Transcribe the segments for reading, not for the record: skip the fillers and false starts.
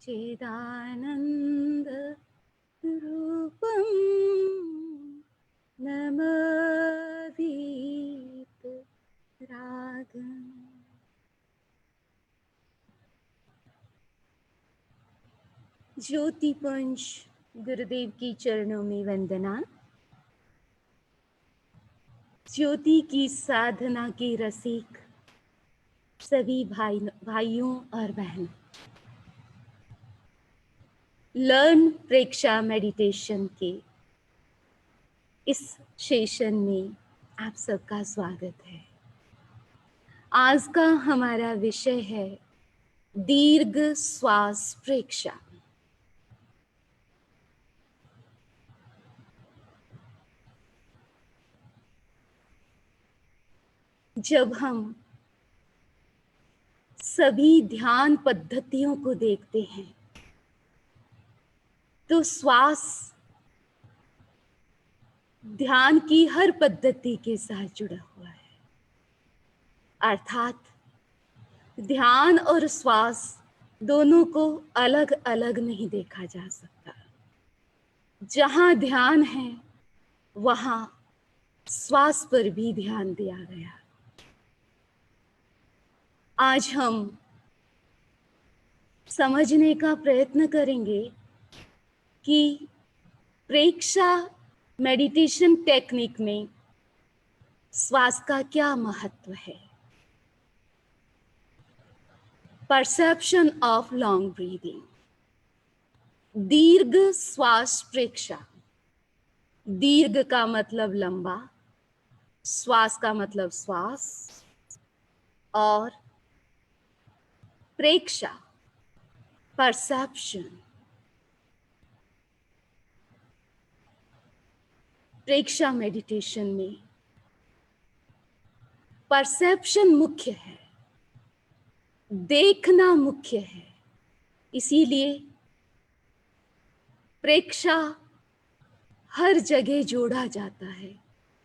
चिदानंद रूपम नमदीप रागम। ज्योतिपुंज गुरुदेव की चरणों में वंदना। ज्योति की साधना के रसिक सभी भाइयों और बहनों, लर्न प्रेक्षा मेडिटेशन के इस सेशन में आप सबका स्वागत है। आज का हमारा विषय है दीर्घ श्वास प्रेक्षा। जब हम सभी ध्यान पद्धतियों को देखते हैं तो श्वास ध्यान की हर पद्धति के साथ जुड़ा हुआ है, अर्थात ध्यान और श्वास दोनों को अलग अलग नहीं देखा जा सकता। जहां ध्यान है वहां श्वास पर भी ध्यान दिया गया। आज हम समझने का प्रयत्न करेंगे कि प्रेक्षा मेडिटेशन टेक्निक में श्वास का क्या महत्व है। परसेप्शन ऑफ लॉन्ग ब्रीदिंग, दीर्घ श्वास प्रेक्षा। दीर्घ का मतलब लंबा, श्वास का मतलब श्वास, और प्रेक्षा परसेप्शन। प्रेक्षा मेडिटेशन में परसेप्शन मुख्य है, देखना मुख्य है। इसीलिए प्रेक्षा हर जगह जोड़ा जाता है।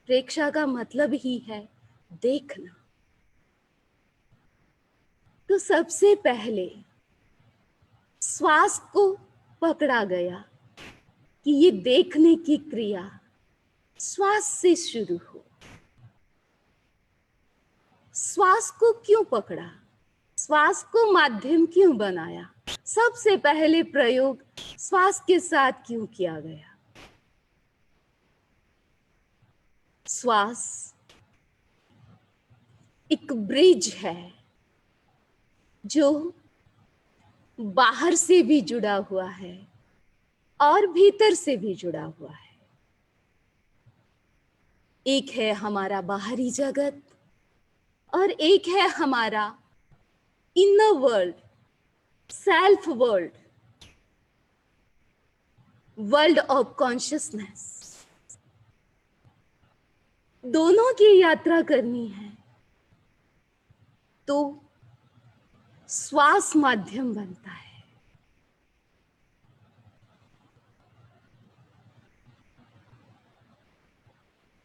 प्रेक्षा का मतलब ही है देखना। तो सबसे पहले श्वास को पकड़ा गया कि ये देखने की क्रिया श्वास से शुरू हो। श्वास को क्यों पकड़ा, श्वास को माध्यम क्यों बनाया, सबसे पहले प्रयोग श्वास के साथ क्यों किया गया। श्वास एक ब्रिज है जो बाहर से भी जुड़ा हुआ है और भीतर से भी जुड़ा हुआ है। एक है हमारा बाहरी जगत और एक है हमारा inner world, self world, world of consciousness. दोनों की यात्रा करनी है तो श्वास माध्यम बनता है।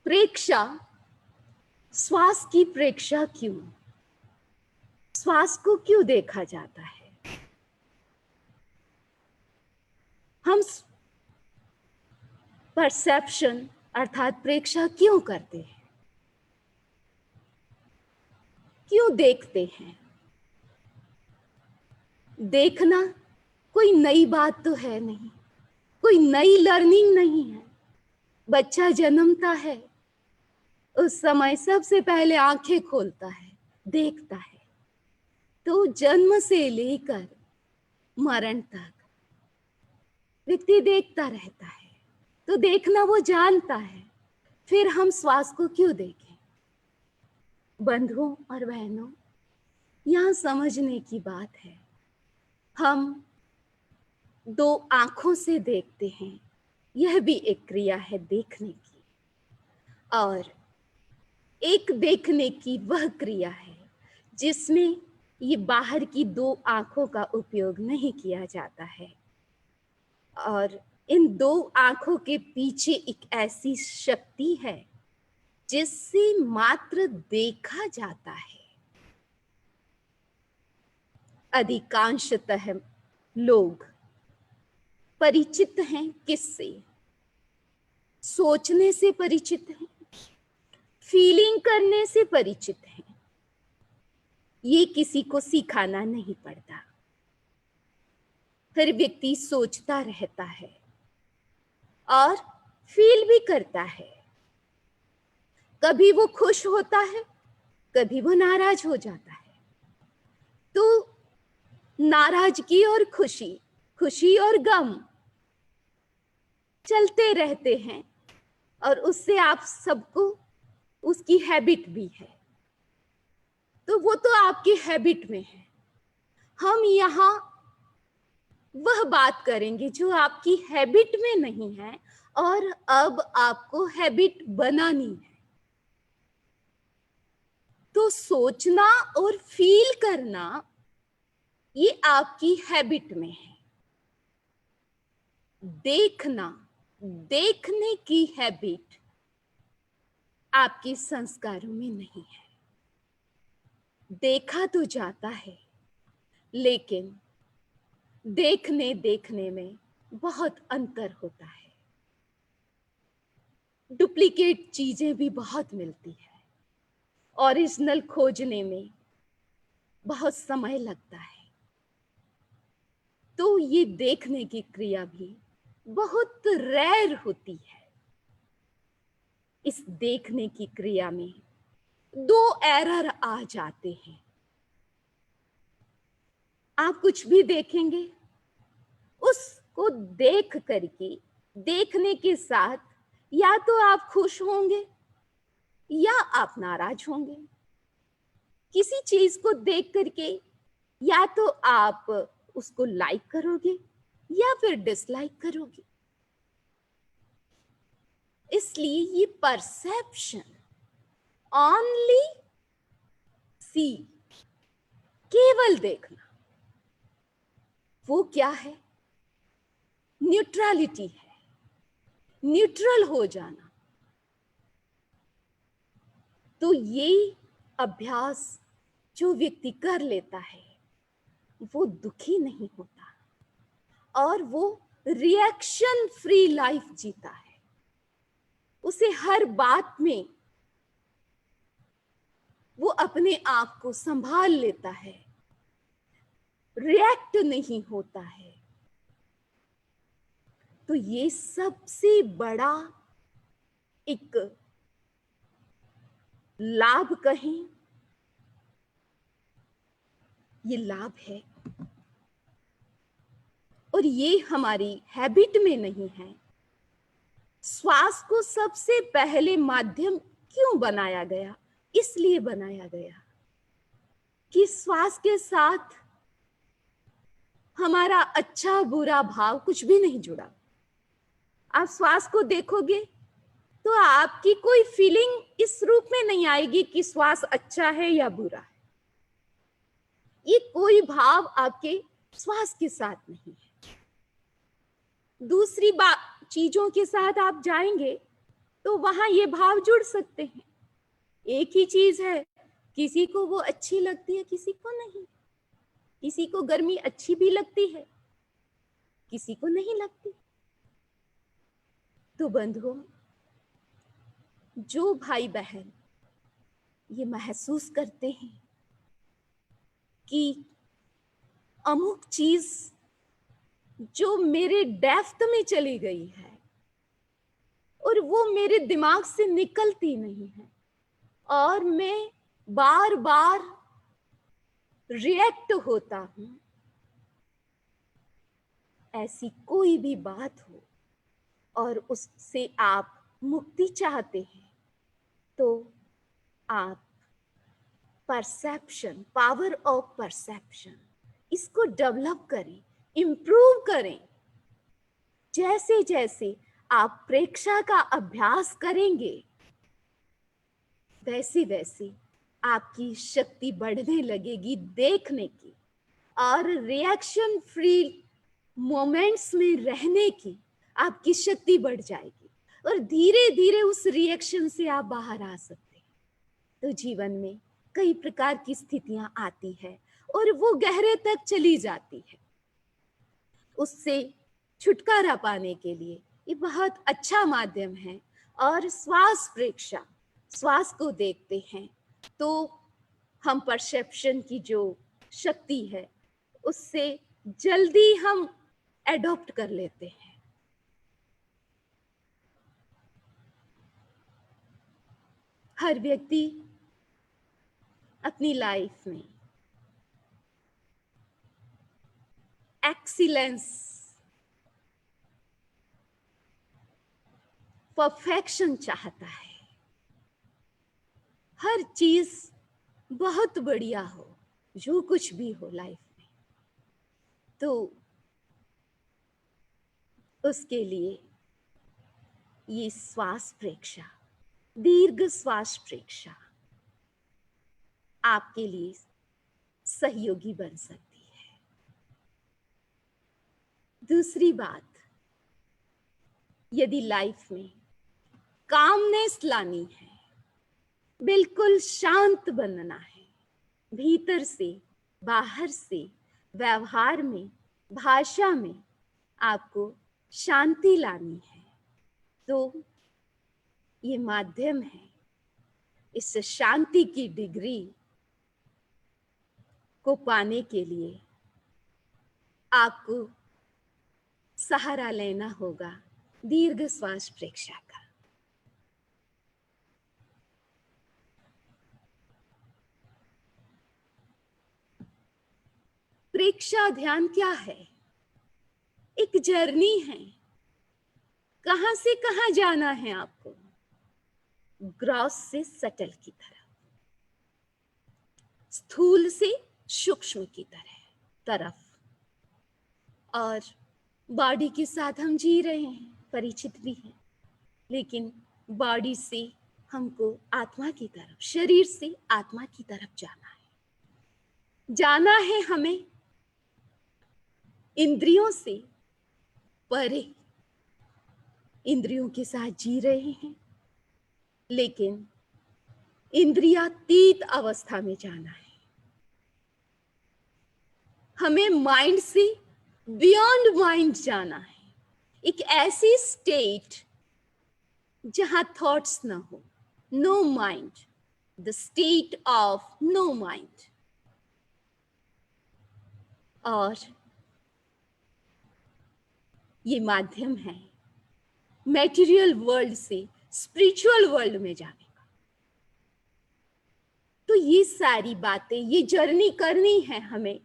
प्रेक्षा, श्वास की प्रेक्षा क्यों, श्वास को क्यों देखा जाता है। हम परसेप्शन अर्थात प्रेक्षा क्यों करते हैं, क्यों देखते हैं। देखना कोई नई बात तो है नहीं, कोई नई लर्निंग नहीं है। बच्चा जन्मता है, उस समय सबसे पहले आंखें खोलता है, देखता है। तो जन्म से लेकर मरण तक व्यक्ति देखता रहता है, तो देखना वो जानता है। फिर हम श्वास को क्यों देखें। बंधुओं और बहनों, यहां समझने की बात है, हम दो आंखों से देखते हैं, यह भी एक क्रिया है देखने की, और एक देखने की वह क्रिया है जिसमें ये बाहर की दो आंखों का उपयोग नहीं किया जाता है। और इन दो आंखों के पीछे एक ऐसी शक्ति है जिससे मात्र देखा जाता है। अधिकांशतः लोग परिचित हैं किससे? सोचने से परिचित हैं, फीलिंग करने से परिचित हैं। ये किसी को सिखाना नहीं पड़ता। हर व्यक्ति सोचता रहता है और फील भी करता है। कभी वो खुश होता है, कभी वो नाराज हो जाता है। तो नाराजगी और खुशी, खुशी और गम चलते रहते हैं और उससे आप सबको उसकी हैबिट भी है। तो वो तो आपकी हैबिट में है। हम यहाँ वह बात करेंगे जो आपकी हैबिट में नहीं है और अब आपको हैबिट बनानी है। तो सोचना और फील करना ये आपकी हैबिट में है। देखना, देखने की हैबिट आपके संस्कारों में नहीं है। देखा तो जाता है, लेकिन देखने देखने में बहुत अंतर होता है। डुप्लीकेट चीजें भी बहुत मिलती है। ओरिजिनल खोजने में बहुत समय लगता है। तो ये देखने की क्रिया भी बहुत रेयर होती है। इस देखने की क्रिया में दो एरर आ जाते हैं। आप कुछ भी देखेंगे, उसको देख करके, देखने के साथ या तो आप खुश होंगे या आप नाराज होंगे। किसी चीज को देख करके या तो आप उसको लाइक करोगे या फिर डिसलाइक करोगे। इसलिए ये परसेप्शन, ओनली सी, केवल देखना, वो क्या है? न्यूट्रलिटी है, न्यूट्रल हो जाना। तो ये अभ्यास जो व्यक्ति कर लेता है वो दुखी नहीं होता और वो रिएक्शन फ्री लाइफ जीता है। उसे हर बात में वो अपने आप को संभाल लेता है, रिएक्ट नहीं होता है। तो ये सबसे बड़ा एक लाभ कहें, ये लाभ है। और ये हमारी हैबिट में नहीं है। श्वास को सबसे पहले माध्यम क्यों बनाया गया? इसलिए बनाया गया कि श्वास के साथ हमारा अच्छा बुरा भाव कुछ भी नहीं जुड़ा। आप श्वास को देखोगे तो आपकी कोई फीलिंग इस रूप में नहीं आएगी कि श्वास अच्छा है या बुरा है। ये कोई भाव आपके श्वास के साथ नहीं है। दूसरी बात, चीजों के साथ आप जाएंगे तो वहां ये भाव जुड़ सकते हैं। एक ही चीज है, किसी को वो अच्छी लगती है, किसी को नहीं। किसी को गर्मी अच्छी भी लगती है, किसी को नहीं लगती। तो बंधुओं, जो भाई बहन ये महसूस करते हैं कि अमुक चीज जो मेरे डेप्थ में चली गई है और वो मेरे दिमाग से निकलती नहीं है और मैं बार बार रिएक्ट होता हूं, ऐसी कोई भी बात हो और उससे आप मुक्ति चाहते हैं तो आप परसेप्शन, पावर ऑफ परसेप्शन, इसको डेवलप करें, इंप्रूव करें। जैसे जैसे आप प्रेक्षा का अभ्यास करेंगे वैसे वैसे आपकी शक्ति बढ़ने लगेगी देखने की, और रिएक्शन फ्री मोमेंट्स में रहने की आपकी शक्ति बढ़ जाएगी और धीरे धीरे उस रिएक्शन से आप बाहर आ सकते हैं। तो जीवन में कई प्रकार की स्थितियां आती है और वो गहरे तक चली जाती है। उससे छुटकारा पाने के लिए ये बहुत अच्छा माध्यम है। और श्वास प्रेक्षा, श्वास को देखते हैं तो हम परसेप्शन की जो शक्ति है उससे जल्दी हम एडॉप्ट कर लेते हैं। हर व्यक्ति अपनी लाइफ में एक्सीलेंस, परफेक्शन चाहता है। हर चीज बहुत बढ़िया हो, जो कुछ भी हो लाइफ में, तो उसके लिए ये श्वास प्रेक्षा, दीर्घ श्वास प्रेक्षा आपके लिए सहयोगी बन सकती है। दूसरी बात, यदि लाइफ में कामनेस लानी है, बिल्कुल शांत बनना है, भीतर से बाहर से, व्यवहार में, भाषा में आपको शांति लानी है, तो ये माध्यम है। इस शांति की डिग्री को पाने के लिए आपको सहारा लेना होगा दीर्घ श्वास प्रेक्षा का। प्रेक्षा ध्यान क्या है? एक जर्नी है। कहां से कहां जाना है आपको? ग्रॉस से सटल की तरफ, स्थूल से सूक्ष्म की तरफ। और बॉडी के साथ हम जी रहे हैं, परिचित भी हैं, लेकिन बॉडी से हमको आत्मा की तरफ, शरीर से आत्मा की तरफ जाना है। जाना है हमें इंद्रियों से परे। इंद्रियों के साथ जी रहे हैं, लेकिन इंद्रियातीत अवस्था में जाना है। हमें माइंड से बियॉन्ड माइंड जाना है, एक ऐसी स्टेट जहां थॉट्स ना हो, no mind, the state of no mind. और ये माध्यम है मैटेरियल वर्ल्ड से स्पिरिचुअल वर्ल्ड में जाने का। तो ये सारी बातें, ये जर्नी करनी है हमें।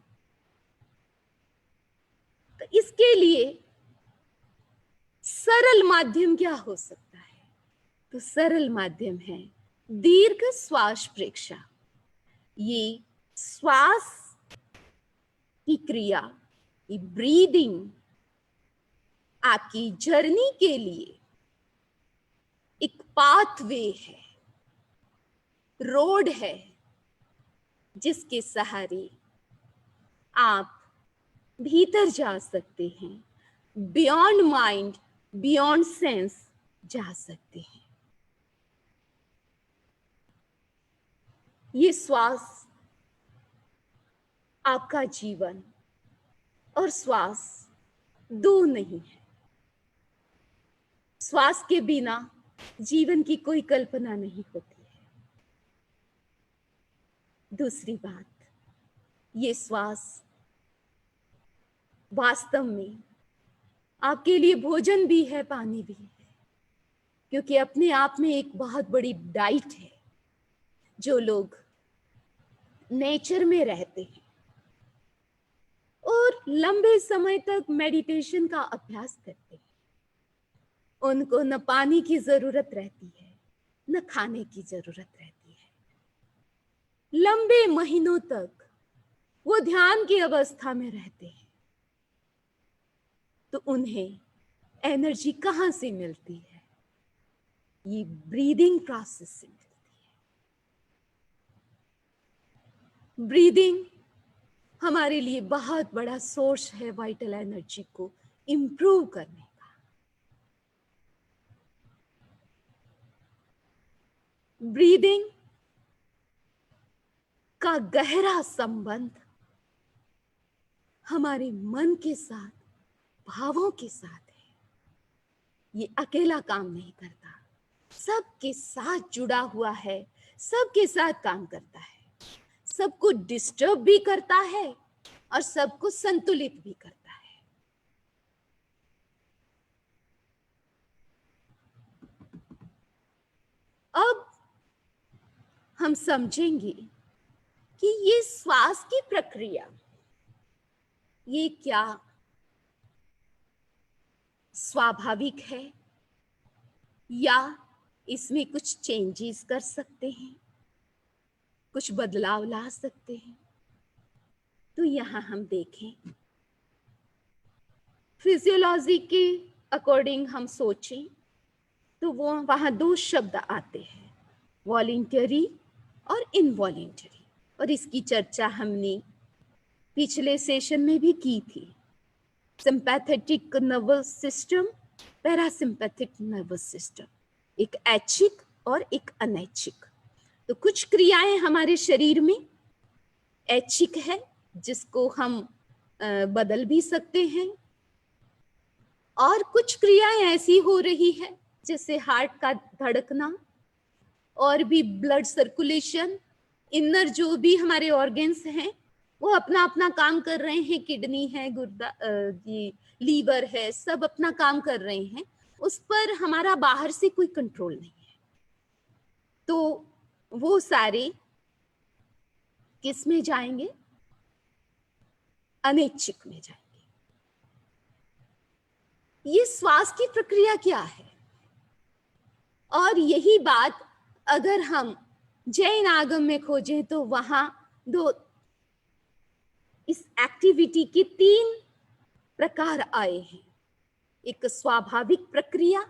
तो इसके लिए सरल माध्यम क्या हो सकता है? तो सरल माध्यम है दीर्घ श्वास प्रेक्षा। ये श्वास की क्रिया, ये ब्रीदिंग आपकी जर्नी के लिए एक पाथवे है, रोड है, जिसके सहारे आप भीतर जा सकते हैं, बियॉन्ड माइंड, बियॉन्ड सेंस जा सकते हैं। ये श्वास आपका जीवन और श्वास दो नहीं है। श्वास के बिना जीवन की कोई कल्पना नहीं होती है। दूसरी बात, ये श्वास वास्तव में आपके लिए भोजन भी है, पानी भी है, क्योंकि अपने आप में एक बहुत बड़ी डाइट है। जो लोग नेचर में रहते हैं और लंबे समय तक मेडिटेशन का अभ्यास करते हैं, उनको न पानी की जरूरत रहती है, न खाने की जरूरत रहती है। लंबे महीनों तक वो ध्यान की अवस्था में रहते हैं, तो उन्हें एनर्जी कहां से मिलती है? ये ब्रीदिंग प्रोसेस से मिलती है। ब्रीदिंग हमारे लिए बहुत बड़ा सोर्स है वाइटल एनर्जी को इंप्रूव करने का। ब्रीदिंग का गहरा संबंध हमारे मन के साथ भावों के साथ है। ये अकेला काम नहीं करता, सबके साथ जुड़ा हुआ है, सबके साथ काम करता है, सबको डिस्टर्ब भी करता है और सबको संतुलित भी करता है। अब हम समझेंगे कि ये श्वास की प्रक्रिया, ये क्या स्वाभाविक है या इसमें कुछ चेंजेस कर सकते हैं, कुछ बदलाव ला सकते हैं। तो यहां हम देखें, फिजियोलॉजी के अकॉर्डिंग हम सोचें तो वो वहां दो शब्द आते हैं, वॉलंटरी और इनवॉलंटरी, और इसकी चर्चा हमने पिछले सेशन में भी की थी। Sympathetic nervous system, parasympathetic nervous system, एक ऐच्छिक और एक अनैच्छिक। तो कुछ क्रियाएं हमारे शरीर में ऐच्छिक है, जिसको हम बदल भी सकते हैं, और कुछ क्रियाएं ऐसी हो रही है जैसे हार्ट का धड़कना और भी ब्लड सर्कुलेशन, इनर जो भी हमारे ऑर्गन्स हैं वो अपना अपना काम कर रहे हैं, किडनी है, गुर्दा, ये लीवर है, सब अपना काम कर रहे हैं, उस पर हमारा बाहर से कोई कंट्रोल नहीं है। तो वो सारे किस में जाएंगे? अनैच्छिक में जाएंगे। ये श्वास की प्रक्रिया क्या है? और यही बात अगर हम जैन आगम में खोजें तो वहां दो इस एक्टिविटी के 3 प्रकार आए हैं, एक स्वाभाविक प्रक्रिया,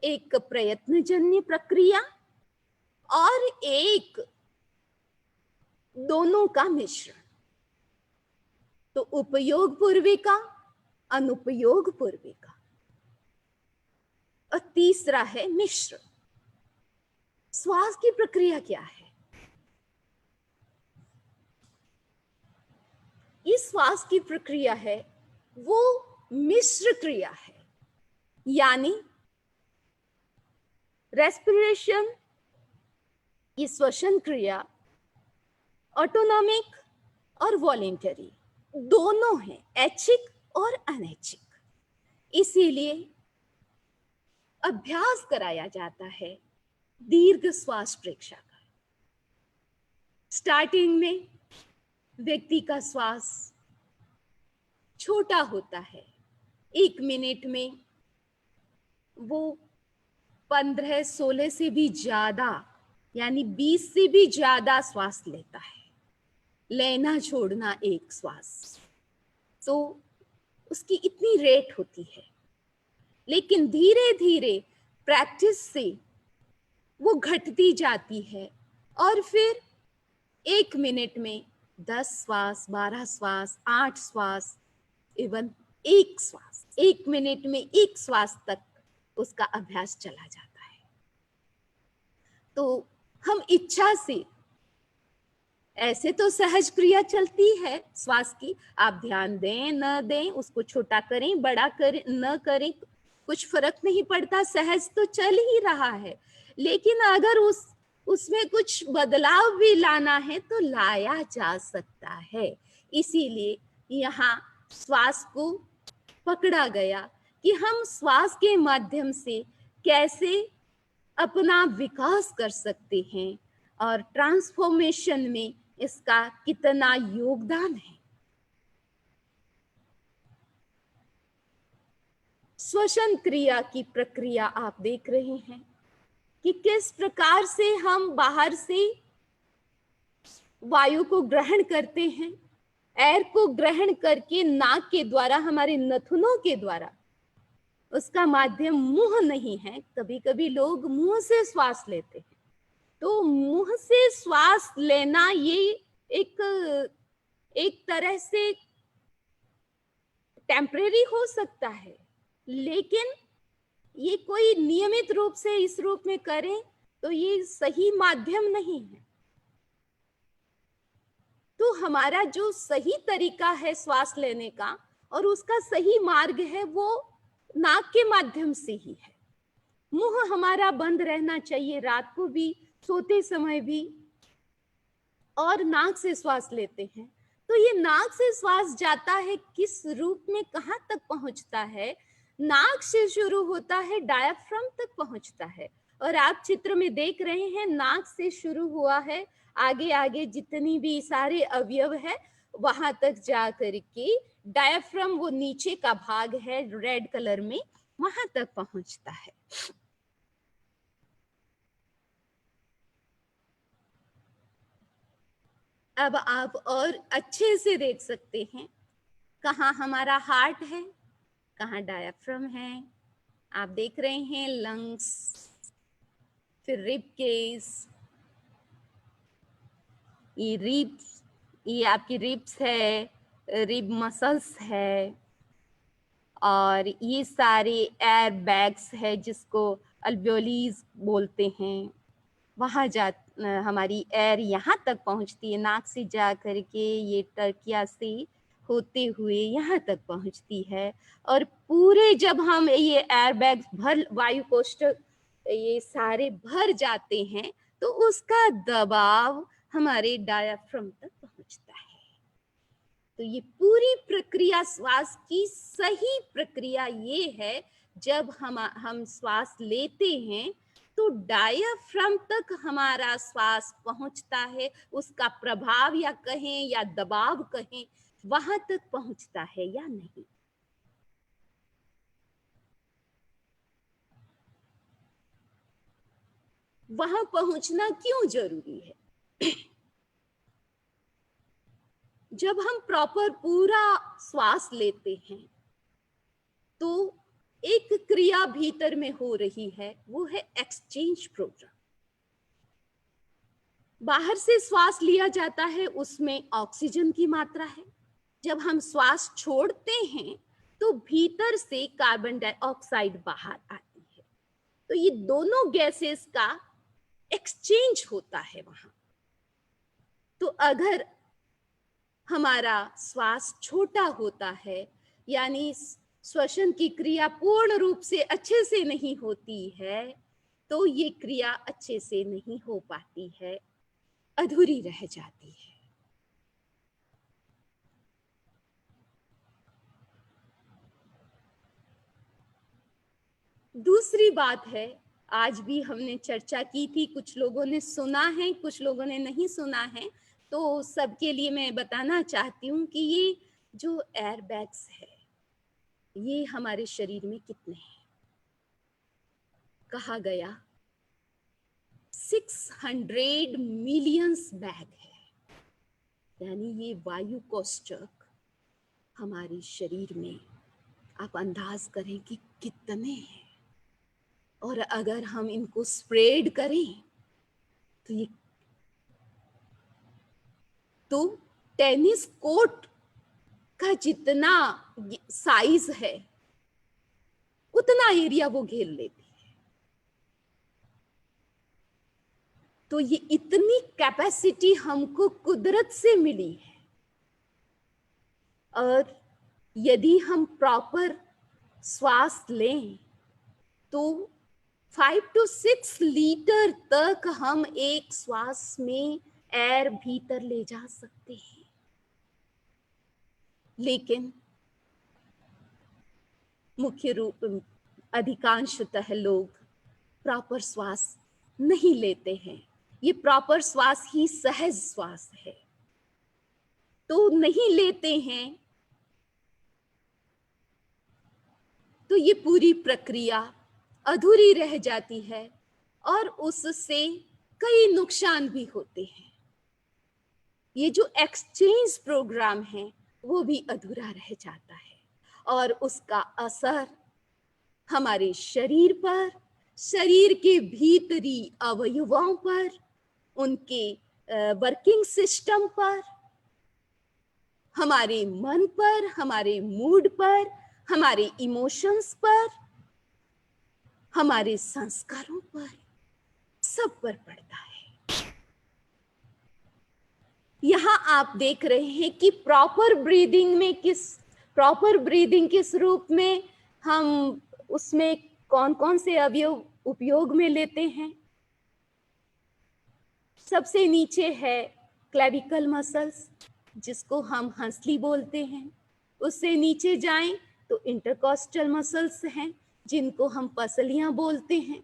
एक प्रयत्नजन्य प्रक्रिया और एक दोनों का मिश्रण। तो उपयोग पूर्विका, अनुपयोग पूर्विका, और तीसरा है मिश्र। श्वास की प्रक्रिया क्या है? ये श्वास की प्रक्रिया है वो मिश्र क्रिया है, यानी रेस्पिरेशन, ये श्वसन क्रिया ऑटोनॉमिक और वॉलेंटरी दोनों हैं, ऐच्छिक और अनैच्छिक। इसीलिए अभ्यास कराया जाता है दीर्घ श्वास प्रेक्षा का। स्टार्टिंग में व्यक्ति का श्वास छोटा होता है, 1 मिनट में वो 15-16 से भी ज्यादा, यानी 20 से भी ज्यादा श्वास लेता है, लेना छोड़ना एक श्वास, तो उसकी इतनी रेट होती है। लेकिन धीरे धीरे प्रैक्टिस से वो घटती जाती है और फिर 1 मिनट में 10 श्वास, 12 श्वास, 8 श्वास, इवन 1 श्वास, 1 मिनट में 1 श्वास तक उसका अभ्यास चला जाता है। तो हम इच्छा से, ऐसे तो सहज क्रिया चलती है श्वास की, आप ध्यान दें न दें, उसको छोटा करें बड़ा करें न करें, कुछ फर्क नहीं पड़ता, सहज तो चल ही रहा है। लेकिन अगर उसमें कुछ बदलाव भी लाना है तो लाया जा सकता है। इसीलिए यहाँ श्वास को पकड़ा गया कि हम श्वास के माध्यम से कैसे अपना विकास कर सकते हैं और ट्रांसफॉर्मेशन में इसका कितना योगदान है। श्वसन क्रिया की प्रक्रिया आप देख रहे हैं कि किस प्रकार से हम बाहर से वायु को ग्रहण करते हैं, एयर को ग्रहण करके नाक के द्वारा, हमारे नथुनों के द्वारा, उसका माध्यम मुंह नहीं है। कभी कभी लोग मुंह से श्वास लेते हैं, तो मुंह से श्वास लेना ये एक तरह से टेम्परेरी हो सकता है, लेकिन ये कोई नियमित रूप से इस रूप में करें तो ये सही माध्यम नहीं है। तो हमारा जो सही तरीका है श्वास लेने का, और उसका सही मार्ग है वो नाक के माध्यम से ही है। मुंह हमारा बंद रहना चाहिए रात को भी, सोते समय भी, और नाक से श्वास लेते हैं। तो ये नाक से श्वास जाता है किस रूप में, कहाँ तक पहुंचता है? नाक से शुरू होता है, डायाफ्राम तक पहुंचता है। और आप चित्र में देख रहे हैं नाक से शुरू हुआ है, आगे आगे जितनी भी सारे अवयव है वहां तक जा करके डायाफ्राम, वो नीचे का भाग है रेड कलर में, वहां तक पहुंचता है। अब आप और अच्छे से देख सकते हैं कहाँ हमारा हार्ट है, कहाँ डायाफ्राम है। आप देख रहे हैं लंग्स, फिर रिब केस, ये रिब्स, ये आपकी रिब्स है, रिब मसल्स है, और ये सारे एयर बैग्स है जिसको अल्वियोलीज बोलते हैं। वहाँ जा हमारी एयर यहाँ तक पहुँचती है, नाक से जा करके ये टर्किया से होते हुए यहाँ तक पहुँचती है। और पूरे जब हम ये एयर बैग्स भर, वायु कोष्ठक ये सारे भर जाते हैं तो उसका दबाव हमारे डायाफ्राम तक पहुँचता है। तो ये पूरी प्रक्रिया श्वास की सही प्रक्रिया ये है, जब हम श्वास लेते हैं तो डायाफ्राम तक हमारा श्वास पहुंचता है, उसका प्रभाव या कहें या दबाव कहें, वहां तक पहुंचता है या नहीं। वहां पहुंचना क्यों जरूरी है? जब हम प्रॉपर पूरा श्वास लेते हैं तो एक क्रिया भीतर में हो रही है, वो है एक्सचेंज प्रोग्राम। बाहर से श्वास लिया जाता है, उसमें ऑक्सीजन की मात्रा है। जब हम श्वास छोड़ते हैं तो भीतर से कार्बन डाइऑक्साइड बाहर आती है। तो ये दोनों गैसेस का एक्सचेंज होता है वहां। तो अगर हमारा श्वास छोटा होता है, यानी श्वसन की क्रिया पूर्ण रूप से अच्छे से नहीं होती है, तो ये क्रिया अच्छे से नहीं हो पाती है, अधूरी रह जाती है। दूसरी बात है, आज भी हमने चर्चा की थी, कुछ लोगों ने सुना है, कुछ लोगों ने नहीं सुना है, तो सबके लिए मैं बताना चाहती हूँ कि ये जो एयर बैग्स है ये हमारे शरीर में कितने हैं। कहा गया 600 मिलियंस बैग है, यानी ये वायु कोष्ठक हमारे शरीर में, आप अंदाज करें कि कितने हैं। और अगर हम इनको स्प्रेड करें तो ये तो टेनिस कोर्ट का जितना साइज है उतना एरिया वो घेर लेती है। तो ये इतनी कैपेसिटी हमको कुदरत से मिली है, और यदि हम प्रॉपर श्वास लें तो 5 to 6 लीटर तक हम एक श्वास में एयर भीतर ले जा सकते हैं। लेकिन मुख्य रूप अधिकांशतः लोग प्रॉपर श्वास नहीं लेते हैं। ये प्रॉपर श्वास ही सहज श्वास है, तो नहीं लेते हैं, तो ये पूरी प्रक्रिया अधूरी रह जाती है और उससे कई नुकसान भी होते हैं। ये जो एक्सचेंज प्रोग्राम है वो भी अधूरा रह जाता है, और उसका असर हमारे शरीर पर, शरीर के भीतरी अवयवों पर, उनके वर्किंग सिस्टम पर, हमारे मन पर, हमारे मूड पर, हमारे इमोशंस पर, हमारे संस्कारों पर, सब पर पड़ता है। यहां आप देख रहे हैं कि प्रॉपर ब्रीदिंग में किस प्रॉपर ब्रीदिंग किस रूप में हम उसमें कौन कौन से अवयव उपयोग में लेते हैं? सबसे नीचे है क्लेविकल मसल्स, जिसको हम हंसली बोलते हैं। उससे नीचे जाएं तो इंटरकॉस्टल मसल्स हैं, जिनको हम पसलियां बोलते हैं।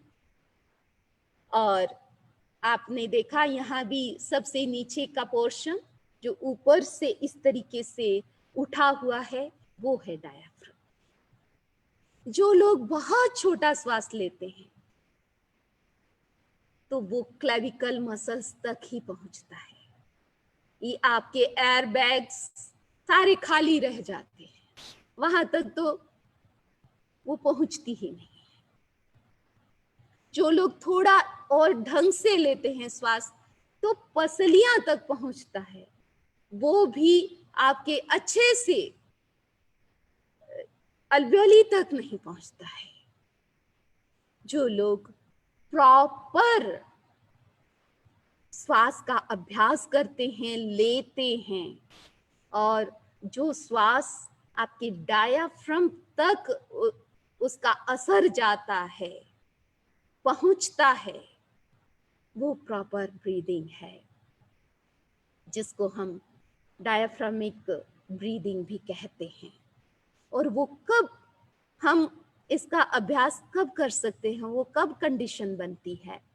और आपने देखा यहाँ भी सबसे नीचे का पोर्शन जो ऊपर से इस तरीके से उठा हुआ है, वो है डायाफ्राम। जो लोग बहुत छोटा श्वास लेते हैं तो वो क्लेविकल मसल्स तक ही पहुंचता है। ये आपके एयर बैग्स सारे खाली रह जाते हैं, वहां तक तो वो पहुंचती ही नहीं। जो लोग थोड़ा और ढंग से लेते हैं श्वास तो पसलियां तक पहुंचता है, वो भी आपके अच्छे से अल्वेओली तक नहीं पहुंचता है। जो लोग प्रॉपर श्वास का अभ्यास करते हैं, लेते हैं, और जो श्वास आपके डायाफ्राम तक उसका असर जाता है, पहुंचता है, वो प्रॉपर ब्रीदिंग है, जिसको हम डायाफ्रामिक ब्रीदिंग भी कहते हैं। और वो कब हम इसका अभ्यास कब कर सकते हैं, वो कब कंडीशन बनती है?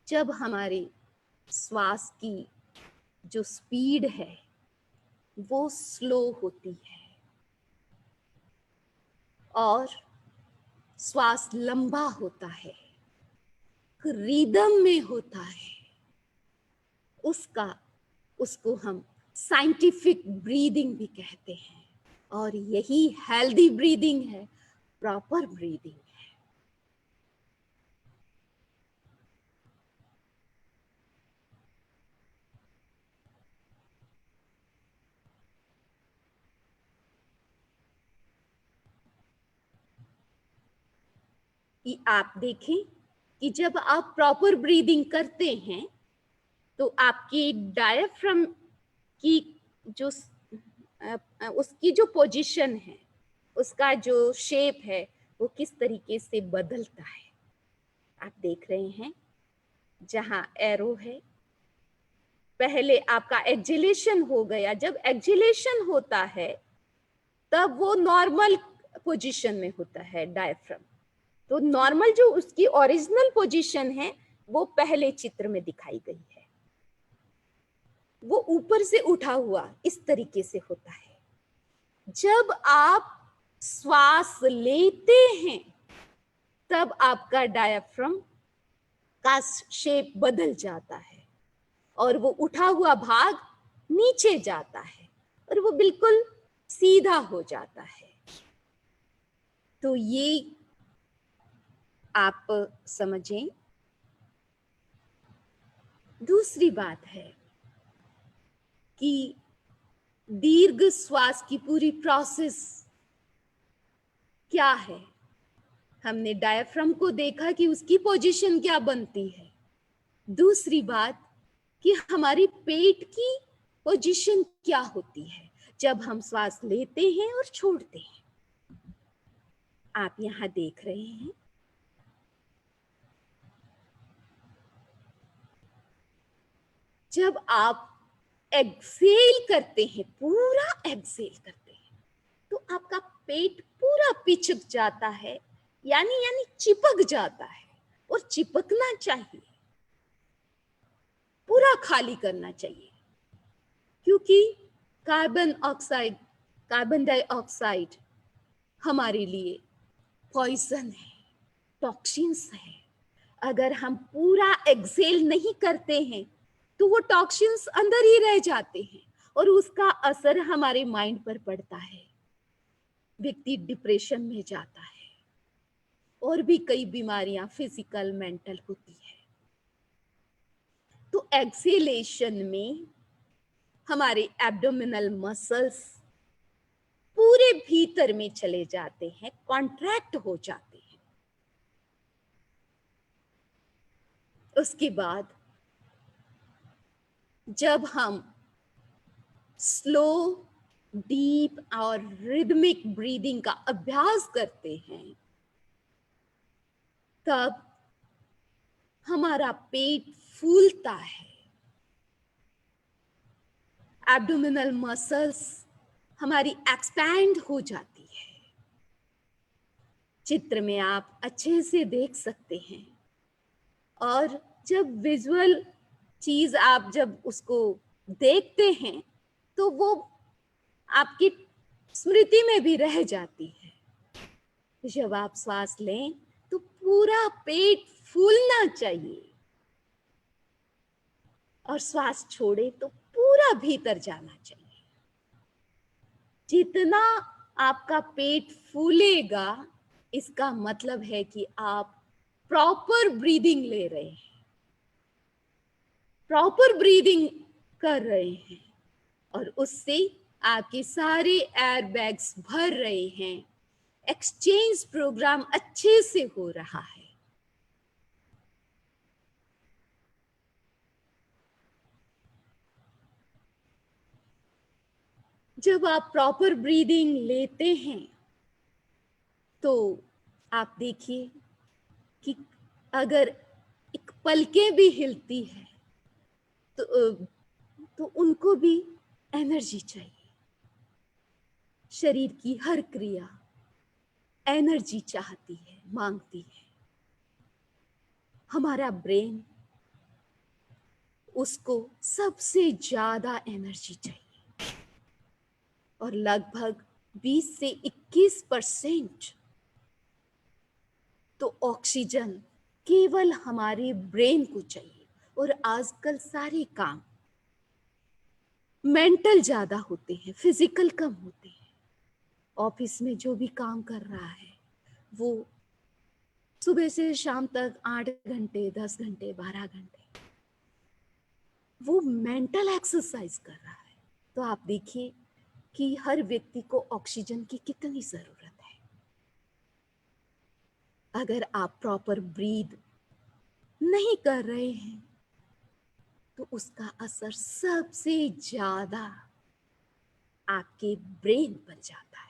जब हमारी श्वास की जो स्पीड है वो स्लो होती है और श्वास लंबा होता है, रिदम में होता है, उसको हम साइंटिफिक ब्रीदिंग भी कहते हैं। और यही हेल्दी ब्रीदिंग है, प्रॉपर ब्रीदिंग है। कि आप देखें कि जब आप प्रॉपर ब्रीदिंग करते हैं तो आपकी डायफ्राम की जो उसकी जो पोजीशन है, उसका जो शेप है, वो किस तरीके से बदलता है। आप देख रहे हैं जहां एरो है, पहले आपका एक्सहेलेशन हो गया। जब एक्सहेलेशन होता है तब वो नॉर्मल पोजीशन में होता है डायफ्राम। तो नॉर्मल जो उसकी ओरिजिनल पोजीशन है वो पहले चित्र में दिखाई गई है। वो ऊपर से उठा हुआ इस तरीके से होता है। जब आप श्वास लेते हैं तब आपका डायफ्राम का शेप बदल जाता है और वो उठा हुआ भाग नीचे जाता है और वो बिल्कुल सीधा हो जाता है। तो ये आप समझें। दूसरी बात है कि दीर्घ श्वास की पूरी प्रोसेस क्या है। हमने डायफ्राम को देखा कि उसकी पोजीशन क्या बनती है। दूसरी बात कि हमारी पेट की पोजीशन क्या होती है जब हम श्वास लेते हैं और छोड़ते हैं। आप यहां देख रहे हैं जब आप एक्सेल करते हैं, पूरा एक्सेल करते हैं, तो आपका पेट पूरा पिचक जाता है, यानी चिपक जाता है। और चिपकना चाहिए, पूरा खाली करना चाहिए, क्योंकि कार्बन ऑक्साइड, कार्बन डाइऑक्साइड हमारे लिए पॉइजन है, टॉक्सिन्स है। अगर हम पूरा एक्सेल नहीं करते हैं तो वो टॉक्सिन्स अंदर ही रह जाते हैं और उसका असर हमारे माइंड पर पड़ता है। व्यक्ति डिप्रेशन में जाता है और भी कई बीमारियां फिजिकल मेंटल होती है। तो एक्सेलेशन में हमारे एब्डोमिनल मसल्स पूरे भीतर में चले जाते हैं, कॉन्ट्रैक्ट हो जाते हैं। उसके बाद जब हम स्लो डीप और रिदमिक ब्रीदिंग का अभ्यास करते हैं, तब हमारा पेट फूलता है, एब्डोमिनल मसल्स हमारी एक्सपैंड हो जाती है। चित्र में आप अच्छे से देख सकते हैं, और जब विजुअल चीज आप जब उसको देखते हैं तो वो आपकी स्मृति में भी रह जाती है। जब आप श्वास लें तो पूरा पेट फूलना चाहिए, और श्वास छोड़े तो पूरा भीतर जाना चाहिए। जितना आपका पेट फूलेगा, इसका मतलब है कि आप प्रॉपर ब्रीदिंग ले रहे हैं, प्रॉपर ब्रीदिंग कर रहे हैं, और उससे आपके सारे एयर बैग्स भर रहे हैं, एक्सचेंज प्रोग्राम अच्छे से हो रहा है। जब आप प्रॉपर ब्रीदिंग लेते हैं तो आप देखिए कि अगर एक पलकें भी हिलती है तो उनको भी एनर्जी चाहिए। शरीर की हर क्रिया एनर्जी चाहती है, मांगती है। हमारा ब्रेन, उसको सबसे ज्यादा एनर्जी चाहिए, और लगभग 20 से 21% तो ऑक्सीजन केवल हमारे ब्रेन को चाहिए। और आजकल सारे काम मेंटल ज्यादा होते हैं, फिजिकल कम होते हैं। ऑफिस में जो भी काम कर रहा है वो सुबह से शाम तक 8 घंटे, 10 घंटे, 12 घंटे वो मेंटल एक्सरसाइज कर रहा है। तो आप देखिए कि हर व्यक्ति को ऑक्सीजन की कितनी जरूरत है। अगर आप प्रॉपर ब्रीद नहीं कर रहे हैं तो उसका असर सबसे ज्यादा आपके ब्रेन पर जाता है।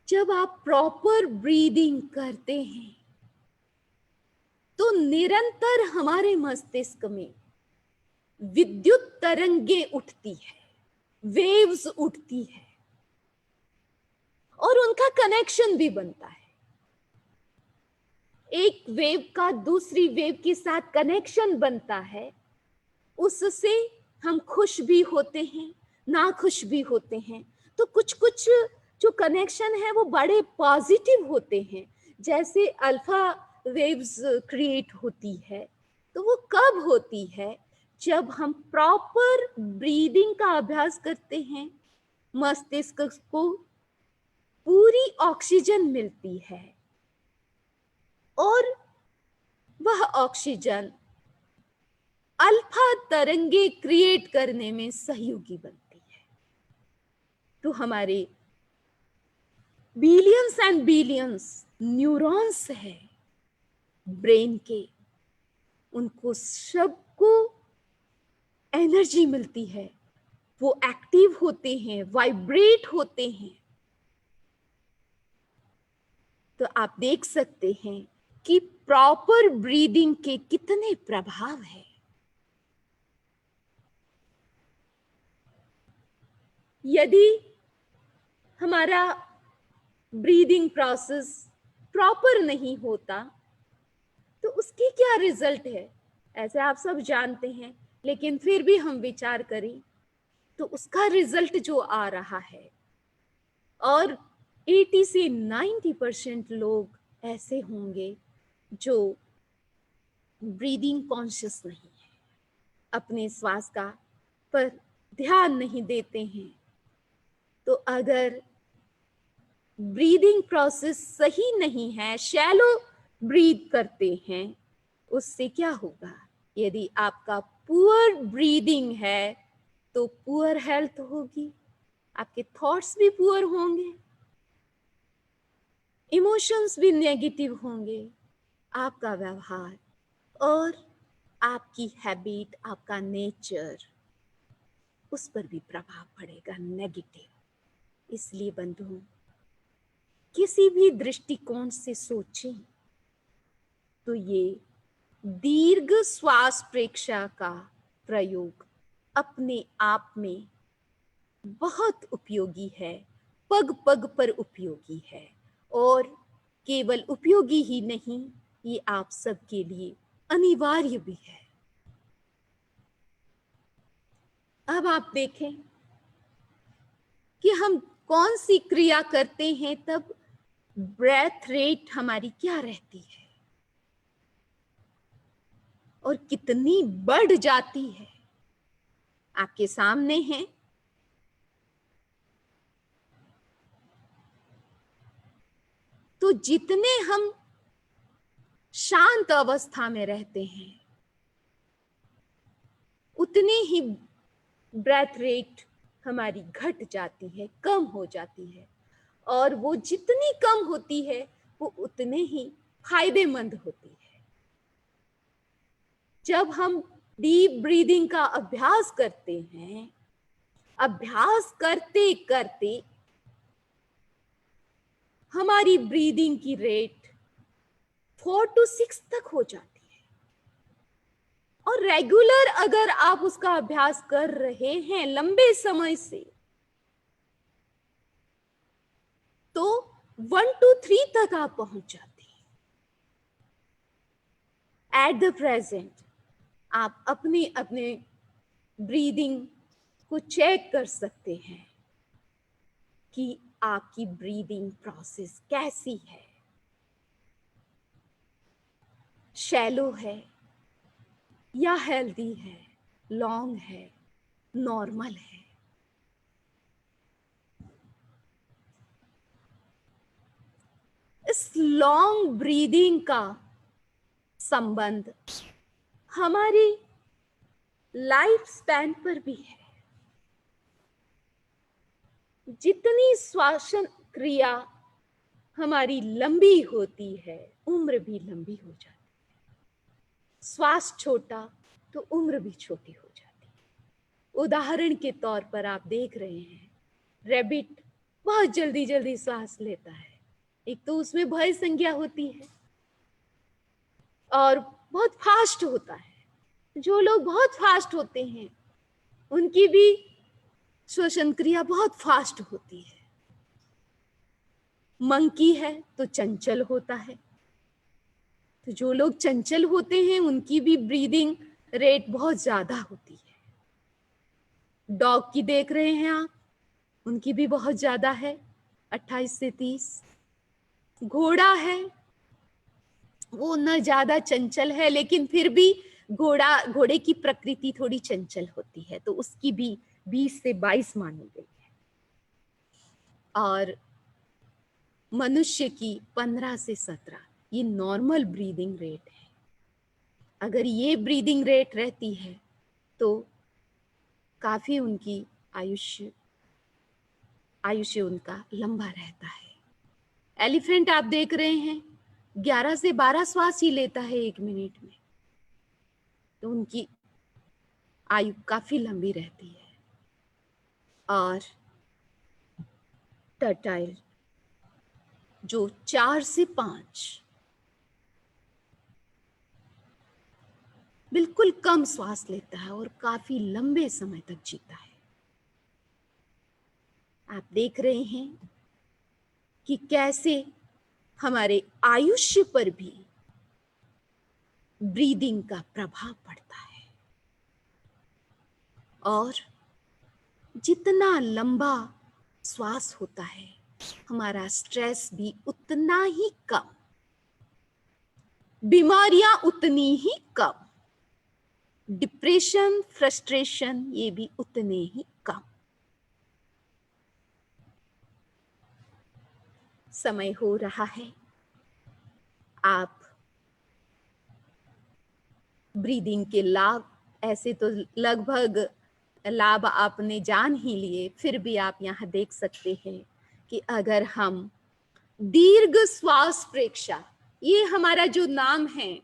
जब आप प्रॉपर ब्रीदिंग करते हैं तो निरंतर हमारे मस्तिष्क में विद्युत तरंगे उठती है, वेव्स उठती है, और उनका कनेक्शन भी बनता है। एक वेव का दूसरी वेव के साथ कनेक्शन बनता है, उससे हम खुश भी होते हैं, ना खुश भी होते हैं। तो कुछ कुछ जो कनेक्शन है वो बड़े पॉजिटिव होते हैं। जैसे अल्फा वेव्स क्रिएट होती है, तो वो कब होती है? जब हम प्रॉपर ब्रीदिंग का अभ्यास करते हैं, मस्तिष्क को पूरी ऑक्सीजन मिलती है, और वह ऑक्सीजन अल्फा तरंगे क्रिएट करने में सहयोगी बनती है। तो हमारे बिलियंस एंड बिलियंस न्यूरॉन्स है ब्रेन के, उनको सबको एनर्जी मिलती है, वो एक्टिव होते हैं, वाइब्रेट होते हैं। तो आप देख सकते हैं कि प्रॉपर ब्रीदिंग के कितने प्रभाव हैं। यदि हमारा ब्रीदिंग प्रोसेस प्रॉपर नहीं होता तो उसके क्या रिजल्ट है, ऐसे आप सब जानते हैं। लेकिन फिर भी हम विचार करें तो उसका रिजल्ट जो आ रहा है, और 80 से 90% लोग ऐसे होंगे जो ब्रीदिंग कॉन्शियस नहीं है, अपने श्वास का पर ध्यान नहीं देते हैं। तो अगर ब्रीदिंग प्रोसेस सही नहीं है, शैलो ब्रीथ करते हैं, उससे क्या होगा? यदि आपका पुअर ब्रीदिंग है तो पुअर हेल्थ होगी, आपके थॉट्स भी पुअर होंगे, इमोशंस भी नेगेटिव होंगे, आपका व्यवहार और आपकी हैबिट, आपका नेचर उस पर भी प्रभाव पड़ेगा नेगेटिव। इसलिए बंधुओं, किसी भी दृष्टिकोण से सोचें तो ये दीर्घ श्वास प्रेक्षा का प्रयोग अपने आप में बहुत उपयोगी है, पग पग पर उपयोगी है, और केवल उपयोगी ही नहीं, ये आप सबके लिए अनिवार्य भी है। अब आप देखें कि हम कौन सी क्रिया करते हैं तब ब्रेथ रेट हमारी क्या रहती है और कितनी बढ़ जाती है। आपके सामने है। तो जितने हम शांत अवस्था में रहते हैं उतने ही ब्रेथ रेट हमारी घट जाती है, कम हो जाती है, और वो जितनी कम होती है वो उतने ही फायदेमंद होती है। जब हम डीप ब्रीदिंग का अभ्यास करते हैं, अभ्यास करते करते हमारी ब्रीदिंग की रेट 4 to 6 तक हो जाती है, और रेगुलर अगर आप उसका अभ्यास कर रहे हैं लंबे समय से तो 1 to 3 तक आप पहुंच जाते हैं। एट द प्रेजेंट आप अपने अपने ब्रीदिंग को चेक कर सकते हैं कि आपकी ब्रीदिंग प्रोसेस कैसी है, शैलो है या हेल्दी है, लॉन्ग है, नॉर्मल है। इस लॉन्ग ब्रीदिंग का संबंध हमारी लाइफ स्पैन पर भी है। जितनी श्वासन क्रिया हमारी लंबी होती है, उम्र भी लंबी हो जाती है। श्वास छोटा तो उम्र भी छोटी हो जाती है। उदाहरण के तौर पर आप देख रहे हैं, रैबिट बहुत जल्दी जल्दी श्वास लेता है। एक तो उसमें भय संज्ञा होती है और बहुत फास्ट होता है। जो लोग बहुत फास्ट होते हैं उनकी भी श्वसन क्रिया बहुत फास्ट होती है। मंकी है तो चंचल होता है, तो जो लोग चंचल होते हैं उनकी भी ब्रीदिंग रेट बहुत ज्यादा होती है। डॉग की देख रहे हैं आप, उनकी भी बहुत ज्यादा है, 28 से 30। घोड़ा है, वो न ज्यादा चंचल है लेकिन फिर भी घोड़े की प्रकृति थोड़ी चंचल होती है, तो उसकी भी 20 से 22 मानी गई है। और मनुष्य की 15 से 17 ये नॉर्मल ब्रीदिंग रेट है। अगर ये ब्रीदिंग रेट रहती है तो काफी उनकी आयुष्य उनका लंबा रहता है। एलिफेंट आप देख रहे हैं 11 से 12 श्वास ही लेता है 1 मिनट में, तो उनकी आयु काफी लंबी रहती है। और टर्टाइल जो 4 से 5 बिल्कुल कम श्वास लेता है और काफी लंबे समय तक जीता है। आप देख रहे हैं कि कैसे हमारे आयुष्य पर भी ब्रीदिंग का प्रभाव पड़ता है, और जितना लंबा श्वास होता है हमारा स्ट्रेस भी उतना ही कम, बीमारियां उतनी ही कम, डिप्रेशन, फ्रस्ट्रेशन ये भी उतने ही कम। समय हो रहा है आप ब्रीदिंग के लाभ, ऐसे तो लगभग लाभ आपने जान ही लिए, फिर भी आप यहाँ देख सकते हैं कि अगर हम दीर्घ श्वास प्रेक्षा, ये हमारा जो नाम है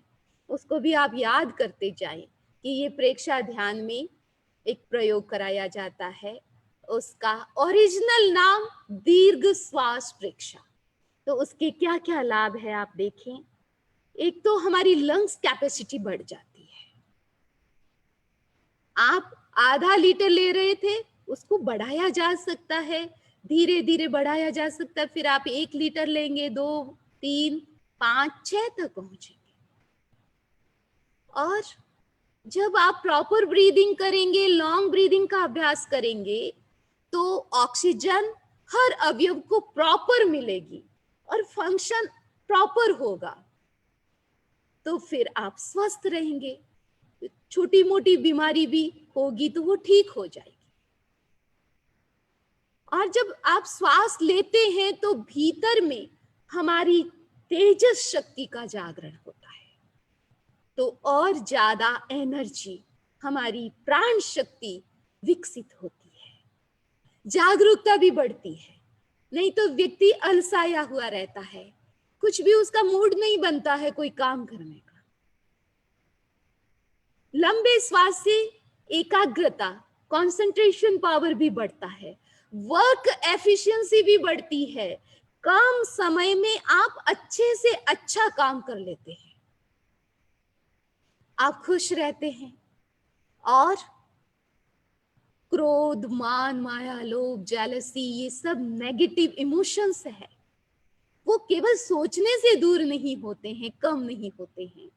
उसको भी आप याद करते जाएं कि ये प्रेक्षा ध्यान में एक प्रयोग कराया जाता है, उसका ओरिजिनल नाम दीर्घ श्वास परीक्षा। तो उसके क्या क्या लाभ है आप देखें। एक तो हमारी लंग्स कैपेसिटी बढ़ जाती है। आप आधा लीटर ले रहे थे, उसको बढ़ाया जा सकता है, धीरे धीरे बढ़ाया जा सकता है। फिर आप 1 लीटर लेंगे, 2, 3, 5, 6 तक पहुंचेंगे। और जब आप प्रॉपर ब्रीदिंग करेंगे, लॉन्ग ब्रीदिंग का अभ्यास करेंगे, तो ऑक्सीजन हर अवयव को प्रॉपर मिलेगी और फंक्शन प्रॉपर होगा। तो फिर आप स्वस्थ रहेंगे। छोटी मोटी बीमारी भी होगी तो वो ठीक हो जाएगी। और जब आप श्वास लेते हैं तो भीतर में हमारी तेजस शक्ति का जागरण होता है, तो और ज्यादा एनर्जी, हमारी प्राण शक्ति विकसित होती है, जागरूकता भी बढ़ती है। नहीं तो व्यक्ति अलसाया हुआ रहता है, कुछ भी उसका मूड नहीं बनता है कोई काम करने का। लंबे श्वास से एकाग्रता, कंसंट्रेशन पावर भी बढ़ता है, वर्क एफिशिएंसी भी बढ़ती है। कम समय में आप अच्छे से अच्छा काम कर लेते हैं, आप खुश रहते हैं। और क्रोध, मान, माया, लोभ, जेलसी, ये सब नेगेटिव इमोशंस है, वो केवल सोचने से दूर नहीं होते हैं, कम नहीं होते हैं।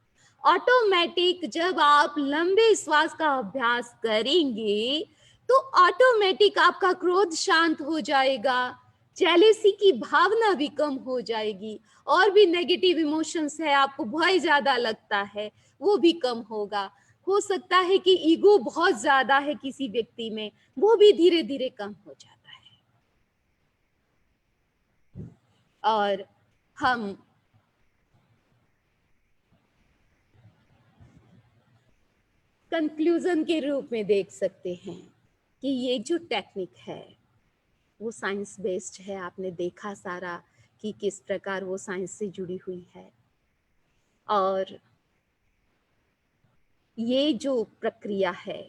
ऑटोमेटिक जब आप लंबे श्वास का अभ्यास करेंगे तो ऑटोमेटिक आपका क्रोध शांत हो जाएगा, जेलेसी की भावना भी कम हो जाएगी, और भी नेगेटिव इमोशंस है, आपको भय ज्यादा लगता है, वो भी कम होगा। हो सकता है कि ईगो बहुत ज्यादा है किसी व्यक्ति में, वो भी धीरे धीरे कम हो जाता है। और हम कंक्लूजन के रूप में देख सकते हैं कि ये जो टेक्निक है वो साइंस बेस्ड है। आपने देखा सारा कि किस प्रकार वो साइंस से जुड़ी हुई है। और ये जो प्रक्रिया है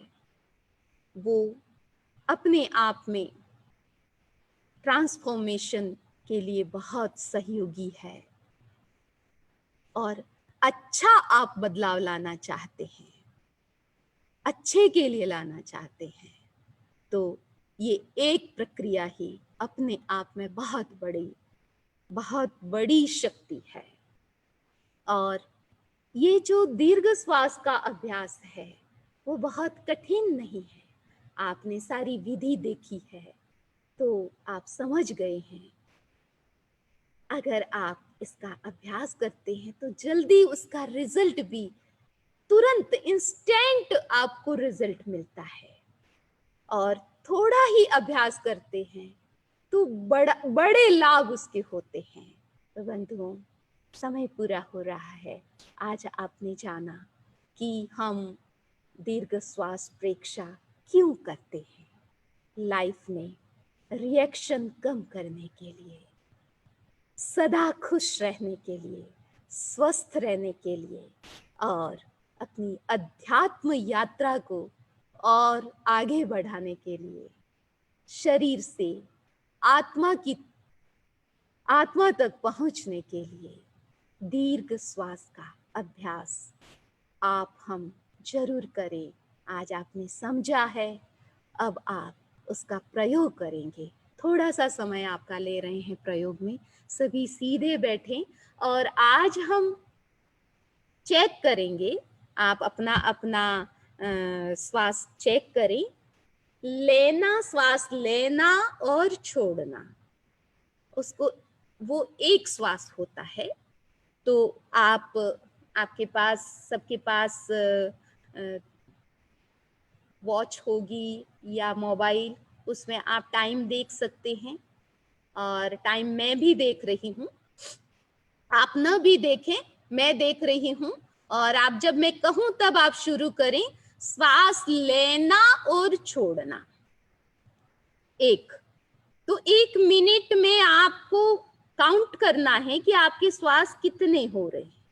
वो अपने आप में ट्रांसफॉर्मेशन के लिए बहुत सहयोगी है। और अच्छा आप बदलाव लाना चाहते हैं, अच्छे के लिए लाना चाहते हैं, तो ये एक प्रक्रिया ही अपने आप में बहुत बड़ी शक्ति है। और ये जो दीर्घ श्वास का अभ्यास है वो बहुत कठिन नहीं है। आपने सारी विधि देखी है तो आप समझ गए हैं। अगर आप इसका अभ्यास करते हैं तो जल्दी उसका रिजल्ट भी तुरंत इंस्टेंट आपको रिजल्ट मिलता है। और थोड़ा ही अभ्यास करते हैं तो बड़े लाभ उसके होते हैं। तो बंधुओं, समय पूरा हो रहा है। आज आपने जाना कि हम दीर्घ श्वास प्रेक्षा क्यों करते हैं। लाइफ में रिएक्शन कम करने के लिए, सदा खुश रहने के लिए, स्वस्थ रहने के लिए, और अपनी अध्यात्म यात्रा को और आगे बढ़ाने के लिए, शरीर से आत्मा तक पहुंचने के लिए दीर्घ श्वास का अभ्यास हम जरूर करें। आज आपने समझा है, अब आप उसका प्रयोग करेंगे। थोड़ा सा समय आपका ले रहे हैं प्रयोग में। सभी सीधे बैठें और आज हम चेक करेंगे। आप अपना अपना श्वास चेक करें। श्वास लेना और छोड़ना, उसको वो एक श्वास होता है। तो आपके पास, सबके पास वॉच होगी या मोबाइल, उसमें आप टाइम देख सकते हैं। और टाइम मैं भी देख रही हूँ, आप न भी देखें, मैं देख रही हूँ। और आप जब मैं कहूँ तब आप शुरू करें। श्वास लेना और छोड़ना। तो 1 मिनट में आपको काउंट करना है कि आपके श्वास कितने हो रहे हैं,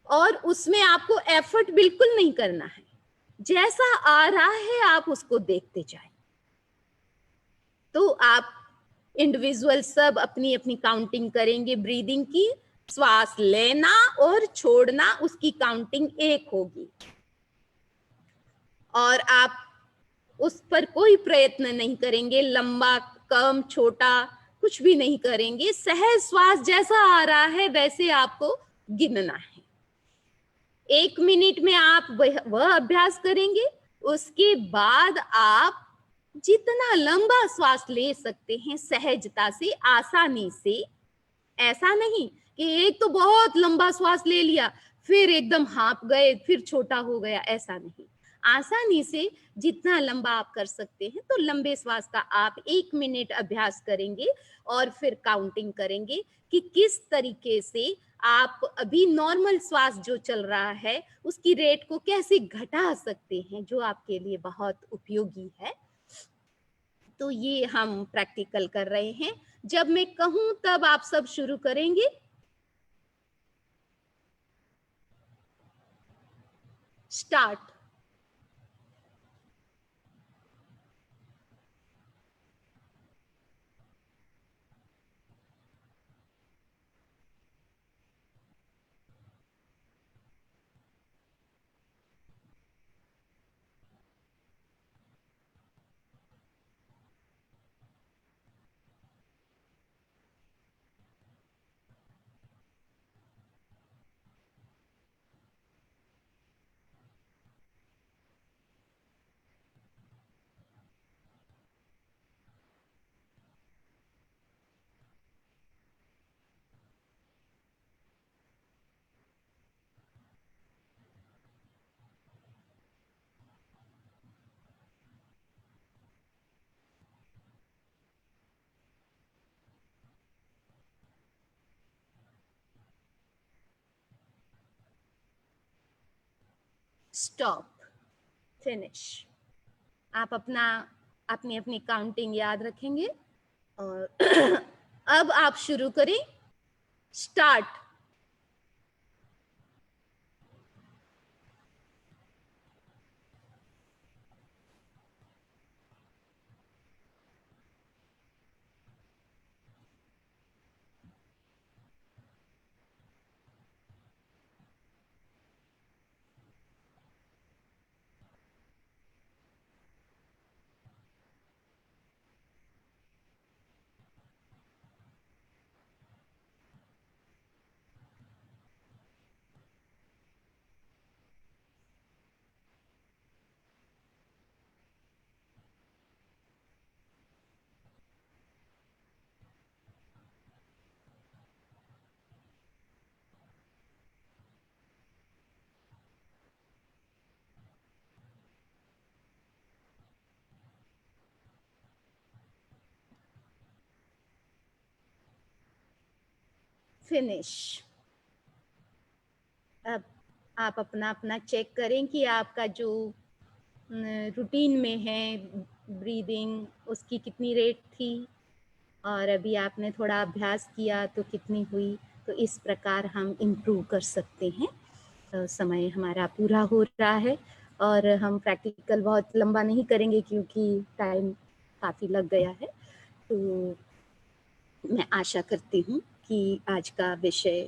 और उसमें आपको एफर्ट बिल्कुल नहीं करना है। जैसा आ रहा है आप उसको देखते जाएं। तो आप इंडिविजुअल सब अपनी अपनी काउंटिंग करेंगे ब्रीदिंग की। श्वास लेना और छोड़ना, उसकी काउंटिंग एक होगी। और आप उस पर कोई प्रयत्न नहीं करेंगे, लंबा कम छोटा कुछ भी नहीं करेंगे। सहज श्वास जैसा आ रहा है वैसे आपको गिनना है। 1 मिनट में आप वह अभ्यास करेंगे। उसके बाद आप जितना लंबा श्वास ले सकते हैं सहजता से, आसानी से। ऐसा नहीं कि एक तो बहुत लंबा श्वास ले लिया, फिर एकदम हाँप गए, फिर छोटा हो गया, ऐसा नहीं। आसानी से जितना लंबा आप कर सकते हैं, तो लंबे श्वास का आप 1 मिनट अभ्यास करेंगे और फिर काउंटिंग करेंगे कि किस तरीके से आप अभी नॉर्मल श्वास जो चल रहा है, उसकी रेट को कैसे घटा सकते हैं, जो आपके लिए बहुत उपयोगी है। तो ये हम प्रैक्टिकल कर रहे हैं। जब मैं कहूं तब आप सब शुरू करेंगे। स्टार्ट। स्टॉप। फिनिश। आप अपना अपनी अपनी काउंटिंग याद रखेंगे और अब आप शुरू करें। स्टार्ट। फिनिश। अब आप अपना अपना चेक करें कि आपका जो रूटीन में है ब्रीदिंग, उसकी कितनी रेट थी और अभी आपने थोड़ा अभ्यास किया तो कितनी हुई। तो इस प्रकार हम इम्प्रूव कर सकते हैं। समय हमारा पूरा हो रहा है और हम प्रैक्टिकल बहुत लंबा नहीं करेंगे क्योंकि टाइम काफ़ी लग गया है। तो मैं आशा करती हूँ कि आज का विषय